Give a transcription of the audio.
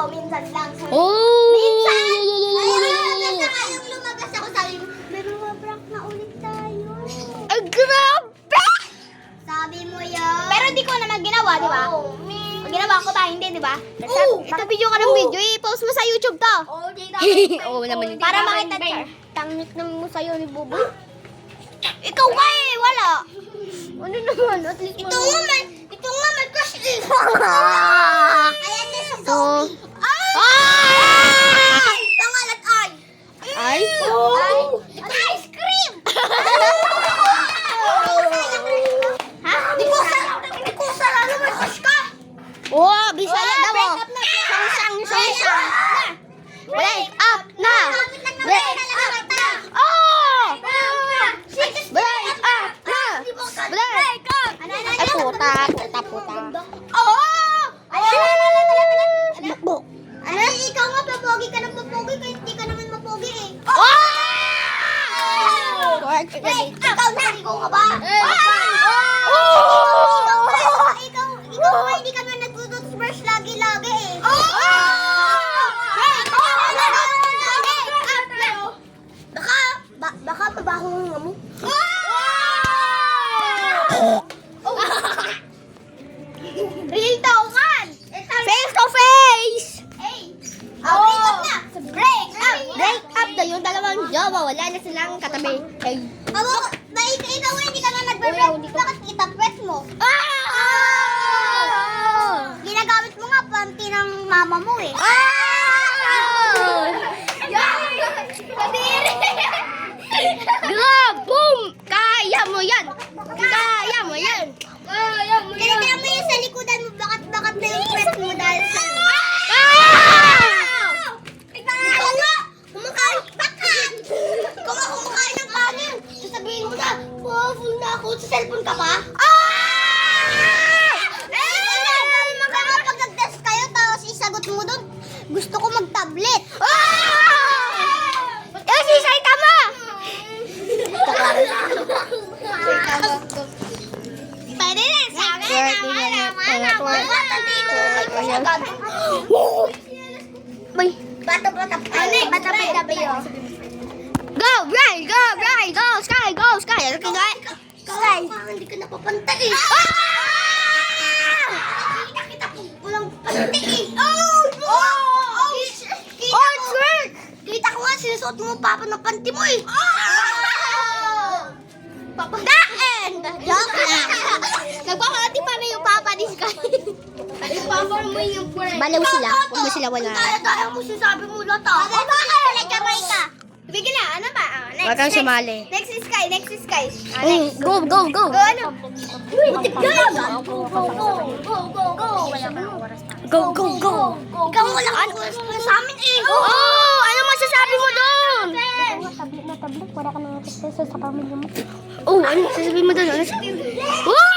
ako, minsan lang. Oh! Minsan! Ayun, basta kayong lumabas ako, sabi mo, may mga prank na ulit tayo. Ay, grabe! Sabi mo yun. Pero di ko naman ginawa, di ba? Pag ginawa ko ba, hindi, di ba? Ito video ka ng video, i-post mo sa YouTube to. Oo naman. Para makita niya. Tangit naman mo sa'yo ni Buboy. Ikaw nga eh, wala. Ano naman? At least Ito nga may crush eh. Ayan na sa Zoe. Ay! Pangalat ay. Ay? Ito ice cream. Ha? Di ko sa lalo may crush ka. Oh, Bisaya daw. Break up na. Sang. Break up na. Break up na. Oh! Break up na. Break up. Ay, puta. Oh! Ano? Ikaw nga, papogi ka ng papogi, kaya hindi ka naman mapogi eh. Wait, ikaw na! Ikaw nga ba? Ikaw nga, hindi ka na nag-toothbrush lagi-lagi eh. Baka mabaho nga mo. Real talkan! Face to face! Hey! Break up na! Break up! Break up na yung dalawang jowa. Wala na silang katabi. Ay. Ikaw hindi ka na nagbe-break. Bakit kita press mo? Ginagamit mo nga panty ng mama mo eh. Grab! Boom! Kaya mo yan! Kaya mo yan! Kaya mo yung sa likodan mo, bakit na yung press mo dahil sa... Ikaw nga! Kumakain! Bakit? Ikaw nga kumakain ng kanin! Sasabihin mo na, full na ako. Sa cellphone ka pa? Pag nag-test kayo, tapos isagot mo doon, gusto ko mag-tablet. Sisay ka mo! Pwede na, sabi Bata yun. Go, Ray! Go, Ray! Go, Sky! Go, Sky! Ano ka gawin? Sky! Hindi ka napapantay eh. Kita po, walang pantay eh. Kita ko nga, sinusuot mo papa ng panty mo eh. Papagdain! Joke lang. Nagpapakati pa na yung papa ni Sky. Balaw sila. Huwag mo sila wala. Daya mo sinasabi mo lahat ah. Bakit? Nagkamay ka. Bigyan na, ano ba? Huwag kang sumali. Next is Sky, next is Sky. Go, go, go! Go, ano? Butik ka! Go! Go, go, go! Ikaw walang oras mo sa amin eh. Oh! Ano masasabi mo doon? Tablet, wala ka nang sa pamilya mo. Oh, ano sasabihin mo doon? Ano sasabihin mo? Oh!